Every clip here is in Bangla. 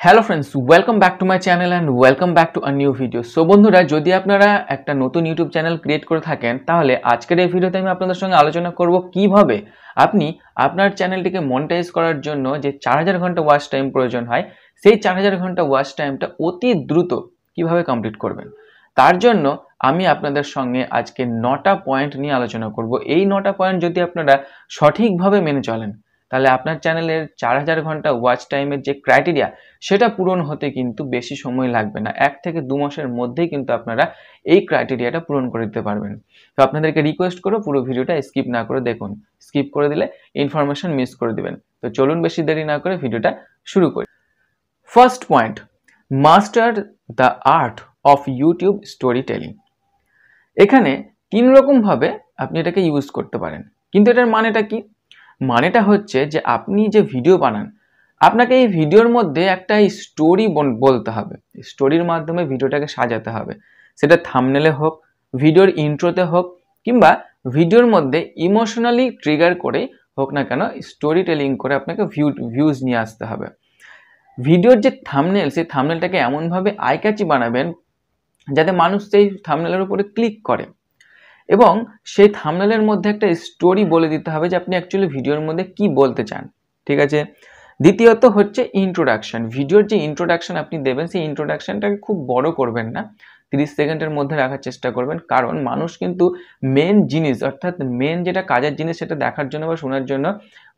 Hello friends, welcome back to my channel and welcome back to a new video. So বন্ধুরা, যদি আপনারা একটা নতুন ইউটিউব চ্যানেল ক্রিয়েট করে থাকেন, তাহলে আজকের এই ভিডিওতে আমি আপনাদের সঙ্গে আলোচনা করব কিভাবে আপনি আপনার চ্যানেলটিকে মনিটাইজ করার জন্য যে 4000 ঘন্টা ওয়াচ টাইম প্রয়োজন হয়, সেই 4000 ঘন্টা ওয়াচ টাইমটা অতি দ্রুত কিভাবে কমপ্লিট করবেন। তার জন্য আমি আপনাদের সঙ্গে আজকে 9টা পয়েন্ট নিয়ে আলোচনা করব। এই 9টা পয়েন্ট যদি আপনারা সঠিকভাবে মেনে চলেন, তাহলে আপনার চ্যানেলের 4000 ঘন্টা ওয়াচ টাইমের যে ক্রাইটেরিয়া, সেটা পূরণ হতে কিন্তু বেশি সময় লাগবে না। 1 থেকে 2 মাসের মধ্যেই কিন্তু আপনারা এই ক্রাইটেরিয়াটা পূরণ করে দিতে পারবেন। তো আপনাদেরকে রিকোয়েস্ট করব পুরো ভিডিওটা স্কিপ না করে দেখুন। স্কিপ করে দিলে ইনফরমেশন মিস করে দিবেন। তো চলুন বেশি দেরি না করে ভিডিওটা শুরু করি। First point, master the art of YouTube story telling. এখানে 3 রকম ভাবে আপনি এটাকে ইউজ করতে পারেন, কিন্তু এটার মানেটা কি? মানেটা হচ্ছে যে আপনি যে ভিডিও বানান, আপনাকে এই ভিডিওর মধ্যে একটা স্টোরি বলতে হবে। স্টোরির মাধ্যমে ভিডিওটাকে সাজাতে হবে। সেটা থাম্বনেলে হোক, ভিডিওর ইন্ট্রোতে হোক, কিংবা ভিডিওর মধ্যে ইমোশনালি ট্রিগার করে হোক না কেন, স্টোরি টেলিং করে আপনাকে ভিউজ নিয়ে আসতে হবে। ভিডিওর যে থাম্বনেল, সেই থাম্বনেলটাকে এমনভাবে আই ক্যাচি বানাবেন যাতে মানুষ সেই থাম্বনেলের উপরে ক্লিক করে, এবং সেই থাম্বনেলের মধ্যে একটা স্টোরি বলে দিতে হবে যে আপনি অ্যাকচুয়ালি ভিডিওর মধ্যে কি বলতে চান। ঠিক আছে। দ্বিতীয়ত হচ্ছে ইন্ট্রোডাকশন। ভিডিওর যে ইন্ট্রোডাকশন আপনি দেবেন, সেই ইন্ট্রোডাকশনটাকে খুব বড় করবেন না, 30 সেকেন্ডের মধ্যে রাখার চেষ্টা করবেন। কারণ মানুষ কিন্তু মেন জিনিস, অর্থাৎ মেন যেটা কাজের জিনিস, সেটা দেখার জন্য বা শোনার জন্য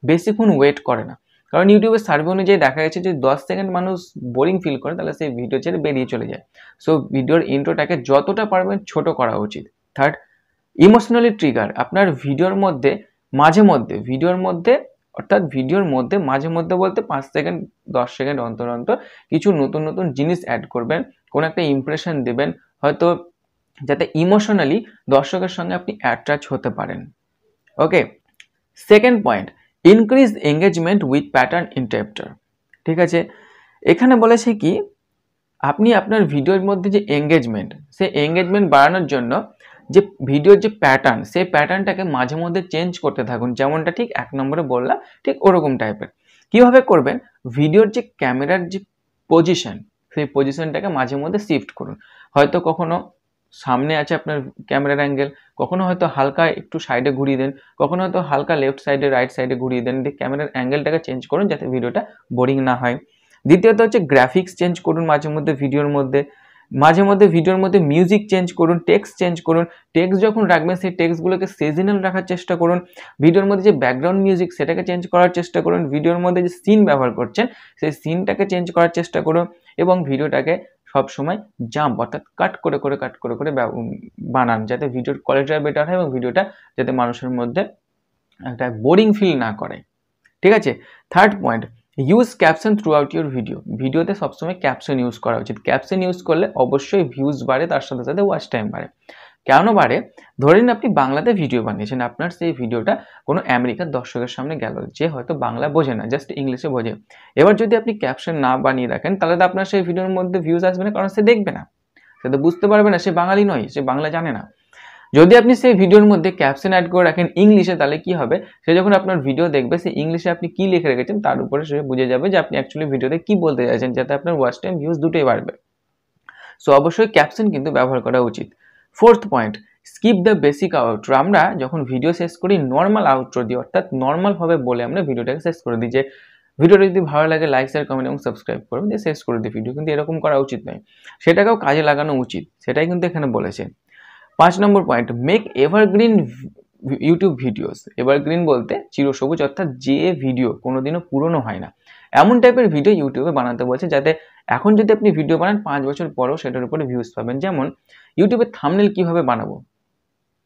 বেশিক্ষণ ওয়েট করে না। কারণ ইউটিউবের সার্ভে অনুযায়ী দেখা গেছে যে 10 সেকেন্ড মানুষ বোরিং ফিল করে, তাহলে সেই ভিডিও ছেড়ে বেরিয়ে চলে যায়। সো ভিডিওর ইন্ট্রোটাকে যতটা পারবেন ছোট করা উচিত। Third, emotionally trigger. আপনার ভিডিওর মধ্যে মাঝে মধ্যে অর্থাৎ ভিডিওর মধ্যে মাঝে মধ্যে বলতে 5 সেকেন্ড 10 সেকেন্ড অন্তর অন্তর কিছু নতুন নতুন জিনিস অ্যাড করবেন, কোনো একটা ইমপ্রেশন দেবেন, হয়তো যাতে ইমোশনালি দর্শকের সঙ্গে আপনি অ্যাটাচ হতে পারেন। Okay. Second point, increase engagement with pattern interrupter. ঠিক আছে। এখানে বলেছে কি, আপনি আপনার ভিডিওর মধ্যে যে এঙ্গেজমেন্ট, সেই এঙ্গেজমেন্ট বাড়ানোর জন্য যে ভিডিওর যে প্যাটার্ন, সেই প্যাটার্নটাকে মাঝে মধ্যে চেঞ্জ করতে থাকুন। যেমনটা ঠিক 1 নম্বরে বললাম, ঠিক ওরকম টাইপের। কিভাবে করবেন? ভিডিওর যে ক্যামেরার যে পজিশন, সেই পজিশনটাকে মাঝে মধ্যে শিফট করুন। হয়তো কখনো সামনে আছে আপনার ক্যামেরার অ্যাঙ্গেল, কখনো হয়তো হালকা একটু সাইডে ঘুরিয়ে দেন, কখনো হয়তো হালকা লেফট সাইডে রাইট সাইডে ঘুরিয়ে দেন। দিয়ে ক্যামেরার অ্যাঙ্গেলটাকে চেঞ্জ করুন যাতে ভিডিওটা বোরিং না হয়। দ্বিতীয়ত হচ্ছে গ্রাফিক্স চেঞ্জ করুন মাঝে মধ্যে ভিডিওর মধ্যে। মাঝে মধ্যে ভিডিওর মধ্যে মিউজিক চেঞ্জ করুন, টেক্সট চেঞ্জ করুন। টেক্সট যখন রাখবেন, সেই টেক্সটগুলোকে সিজনাল রাখার চেষ্টা করুন। ভিডিওর মধ্যে যে ব্যাকগ্রাউন্ড মিউজিক, সেটাকে চেঞ্জ করার চেষ্টা করুন। ভিডিওর মধ্যে যে সিন ব্যবহার করছেন, সেই সিনটাকে চেঞ্জ করার চেষ্টা করুন। এবং ভিডিওটাকে সবসময় জাম্প অর্থাৎ কাট করে বানান, যাতে ভিডিওর কোয়ালিটিটা বেটার হয় এবং ভিডিওটা যাতে মানুষের মধ্যে একটা বোরিং ফিল না করে। ঠিক আছে। Third point, use caption through out your video. ভিডিওতে সবসময় ক্যাপশন ইউজ করা উচিত। ক্যাপশন ইউজ করলে অবশ্যই ভিউজ বাড়ে, তার সাথে সাথে ওয়াচ টাইম বাড়ে। কেন বাড়ে? ধরে নিন আপনি বাংলাতে ভিডিও বানিয়েছেন, আপনার সেই ভিডিওটা কোনো আমেরিকার দর্শকের সামনে গেল, যে হয়তো বাংলা বোঝে না, জাস্ট ইংলিশে বোঝে। এবার যদি আপনি ক্যাপশন না বানিয়ে রাখেন, তাহলে তো আপনার সেই ভিডিওর মধ্যে ভিউজ আসবে না, কারণ সে দেখবে না, সে তো বুঝতে পারবে না, সে বাঙালি নয়, সে বাংলা জানে না। যদি আপনি সেই ভিডিওর মধ্যে ক্যাপশন অ্যাড করে রাখেন ইংলিশে, তাহলে কি হবে? সে যখন আপনার ভিডিও দেখবে, সেই ইংলিশে আপনি কি লিখে রেখেছেন তার উপরে সে বুঝে যাবে যে আপনি অ্যাকচুয়ালি ভিডিওতে কি বলতে চাইছেন, যাতে আপনার ওয়াচ টাইম ভিউজ দুটোই বাড়বে। সো অবশ্যই ক্যাপশন কিন্তু ব্যবহার করা উচিত। Fourth point, skip the basic outro. আমরা যখন ভিডিও শেষ করি নর্মাল আউটরো দিই, অর্থাৎ নর্মালভাবে বলে আমরা ভিডিওটাকে শেষ করে দিই, যে ভিডিওটা যদি ভালো লাগে লাইক শেয়ার কমেন্ট এবং সাবস্ক্রাইব করবেন, দিয়ে শেষ করে দিই ভিডিও। কিন্তু এরকম করা উচিত নয়, সেটাকেও কাজে লাগানো উচিত, সেটাই কিন্তু এখানে বলেছে। 5 number point, make evergreen YouTube videos. Evergreen বলতে চিরসবুজ, অর্থাৎ যে ভিডিও কোনোদিনও পুরনো হয় না, এমন টাইপের ভিডিও ইউটিউবে বানাতে বলছে, যাতে এখন যদি আপনি ভিডিও বানান 5 বছর পরেও সেটার উপরে ভিউজ পাবেন। যেমন ইউটিউবে থাম্বনেল কিভাবে বানাবো,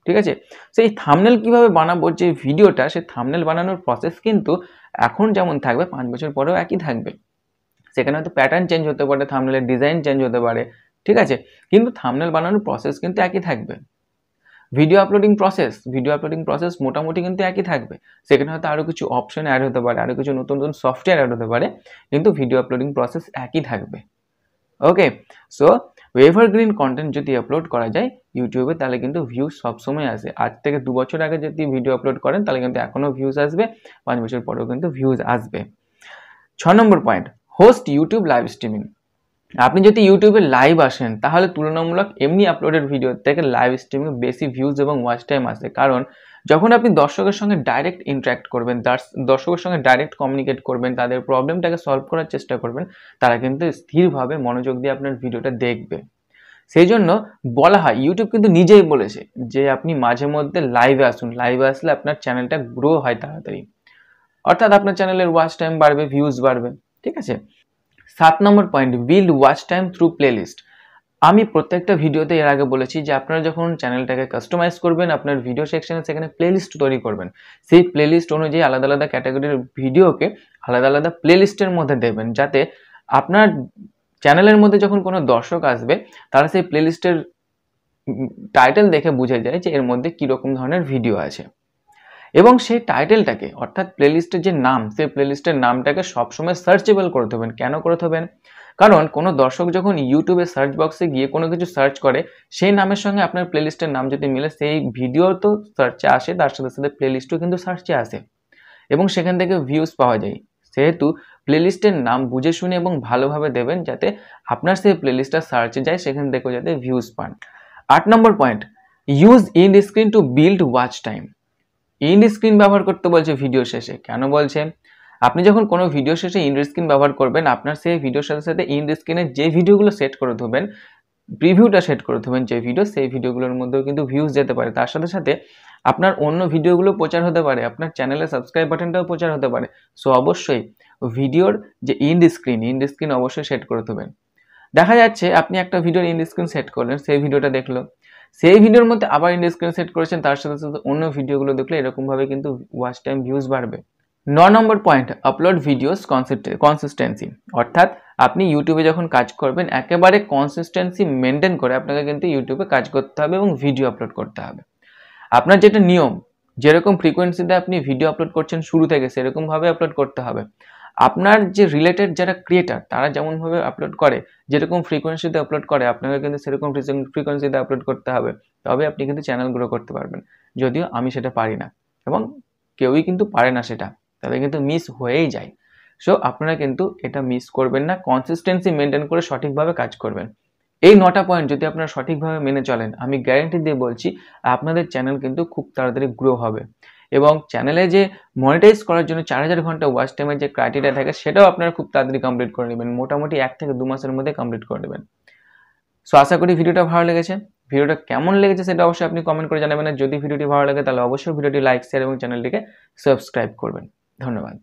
ঠিক আছে? সেই থাম্বনেল কিভাবে বানাবো, যে ভিডিওটা, সেই থাম্বনেল বানানোর প্রসেস কিন্তু এখন যেমন থাকবে 5 বছর পরেও একই থাকবে। সেখানে হয়তো প্যাটার্ন চেঞ্জ হতে পারে, থাম্বনেলের ডিজাইন চেঞ্জ হতে পারে, ঠিক আছে, কিন্তু থাম্বনেল বানানোর প্রসেস কিন্তু একই থাকবে। ভিডিও আপলোডিং প্রসেস মোটামুটি কিন্তু একই থাকবে। সেখানে হয়তো আরও কিছু অপশন অ্যাড হতে পারে, আরও কিছু নতুন নতুন সফটওয়্যার অ্যাড হতে পারে, কিন্তু ভিডিও আপলোডিং প্রসেস একই থাকবে। ওকে। সো এভারগ্রিন কন্টেন্ট যদি আপলোড করা যায় ইউটিউবে, তাহলে কিন্তু ভিউজ সবসময় আসে। আজ থেকে 2 বছর আগে যদি ভিডিও আপলোড করেন, তাহলে কিন্তু এখনও ভিউজ আসবে, 5 বছর পরেও কিন্তু ভিউজ আসবে। 6 number point, host YouTube live streaming. আপনি যদি ইউটিউবে লাইভ আসেন তাহলে তুলনামূলক এমনি আপলোডেড ভিডিও থেকে লাইভ স্ট্রিমে বেশি ভিউজ এবং ওয়াচ টাইম আসে। কারণ যখন আপনি দর্শকের সঙ্গে ডাইরেক্ট ইন্টারাক্ট করবেন, দর্শকের সঙ্গে ডাইরেক্ট কমিউনিকেট করবেন, তাদের প্রবলেমটাকে সলভ করার চেষ্টা করবেন, তারা কিন্তু স্থিরভাবে মনোযোগ দিয়ে আপনার ভিডিওটা দেখবে। সেই জন্য বলা হয়, ইউটিউব কিন্তু নিজেই বলেছে যে আপনি মাঝে মধ্যে লাইভে আসুন, লাইভে আসলে আপনার চ্যানেলটা গ্রো হয় তাড়াতাড়ি, অর্থাৎ আপনার চ্যানেলের ওয়াচ টাইম বাড়বে, ভিউজ বাড়বে। ঠিক আছে। 7 number point, build watch time through playlist. আমি প্রত্যেকটা ভিডিওতে এর আগে বলেছি যে আপনারা যখন চ্যানেলটাকে কাস্টমাইজ করবেন, আপনার ভিডিও সেকশনে সেখানে প্লেলিস্ট তৈরি করবেন। সেই প্লেলিস্ট অনুযায়ী আলাদা আলাদা ক্যাটাগরির ভিডিওকে আলাদা আলাদা প্লেলিস্টের মধ্যে দেবেন, যাতে আপনার চ্যানেলের মধ্যে যখন কোনো দর্শক আসবে তারা সেই প্লেলিস্টের টাইটেল দেখে বুঝে যায় যে এর মধ্যে কীরকম ধরনের ভিডিও আছে। এবং সেই টাইটেলটাকে, অর্থাৎ প্লেলিস্টের যে নাম, সেই প্লেলিস্টের নামটাকে সবসময় সার্চেবল করে দেবেন। কেন করে দেবেন? কারণ কোনো দর্শক যখন ইউটিউবে সার্চ বক্সে গিয়ে কোনো কিছু সার্চ করে, সেই নামের সঙ্গে আপনার প্লেলিস্টের নাম যদি মিলে, সেই ভিডিও তো সার্চে আসে, তার সাথে সাথে প্লেলিস্টও কিন্তু সার্চে আসে এবং সেখান থেকে ভিউজ পাওয়া যায়। সেহেতু প্লেলিস্টের নাম বুঝে শুনে এবং ভালোভাবে দেবেন, যাতে আপনার সেই প্লেলিস্টটা সার্চে যায়, সেখান থেকেও যাতে ভিউজ পান। 8 number point, use end screen to build watch time. End screen ব্যবহার করতে বলছে ভিডিও শেষে। কেন বলছে? আপনি যখন কোনো ভিডিও শেষে ইন্ড স্ক্রিন ব্যবহার করবেন, আপনার সেই ভিডিওর সাথে সাথে ইন্ড স্ক্রিনে যে ভিডিওগুলো সেট করে দেবেন, প্রিভিউটা সেট করে দেবেন যে ভিডিও, সেই ভিডিওগুলোর মধ্যেও কিন্তু ভিউজ যেতে পারে। তার সাথে সাথে আপনার অন্য ভিডিওগুলো প্রচার হতে পারে, আপনার চ্যানেলে সাবস্ক্রাইব বাটনটাও প্রচার হতে পারে। সো অবশ্যই ভিডিওর যে ইন্ড স্ক্রিন অবশ্যই সেট করে দেবেন। দেখা যাচ্ছে আপনি একটা ভিডিওর ইন্ড স্ক্রিন সেট করলেন, সেই ভিডিওটা দেখলো, সেই ভিডিওর মধ্যে আবার ইন্ড স্ক্রিন সেট করেছেন, তার সাথে সাথে অন্য ভিডিওগুলো দেখলে এরকমভাবে কিন্তু ওয়াচ টাইম, ভিউজ বাড়বে। 9 নম্বর পয়েন্ট, আপলোড ভিডিওস কনসিস্টেন্সি। অর্থাৎ আপনি ইউটিউবে যখন কাজ করবেন, একেবারে কনসিস্টেন্সি মেনটেন করে আপনাকে কিন্তু ইউটিউবে কাজ করতে হবে এবং ভিডিও আপলোড করতে হবে। আপনার যেটা নিয়ম, যেরকম ফ্রিকোয়েন্সিতে আপনি ভিডিও আপলোড করছেন শুরু থেকে, সেরকমভাবে আপলোড করতে হবে। আপনার যে রিলেটেড যারা ক্রিয়েটার, তারা যেমনভাবে আপলোড করে, যেরকম ফ্রিকোয়েন্সিতে আপলোড করে, আপনাকে কিন্তু সেরকম ফ্রিকোয়েন্সিতে আপলোড করতে হবে। তবে আপনি কিন্তু চ্যানেল গ্রো করতে পারবেন। যদিও আমি সেটা পারি না এবং কেউই কিন্তু পারে না সেটা, তবে কিন্তু মিস হয়েই যায়। সো আপনারা কিন্তু এটা মিস করবেন না, কনসিস্টেন্সি মেনটেন করে সঠিকভাবে কাজ করবেন। এই 9টা পয়েন্ট যদি আপনারা সঠিকভাবে মেনে চলেন, আমি গ্যারান্টি দিয়ে বলছি আপনাদের চ্যানেল কিন্তু খুব তাড়াতাড়ি গ্রো হবে এবং চ্যানেলে যে মনিটাইজ করার জন্য 4000 ঘন্টা ওয়াচ টাইমের যে ক্রাইটেরিয়া থাকে, সেটাও আপনারা খুব তাড়াতাড়ি কমপ্লিট করে নেবেন। মোটামুটি 1 থেকে 2 মাসের মধ্যে কমপ্লিট করে নেবেন। সো আশা করি ভিডিওটা ভালো লেগেছে। ভিডিওটা কেমন লেগেছে সেটা অবশ্যই আপনি কমেন্ট করে জানাবেন। আর যদি ভিডিওটি ভালো লাগে তাহলে অবশ্যই ভিডিওটি লাইক, শেয়ার এবং চ্যানেলটিকে সাবস্ক্রাইব করবেন। ধন্যবাদ।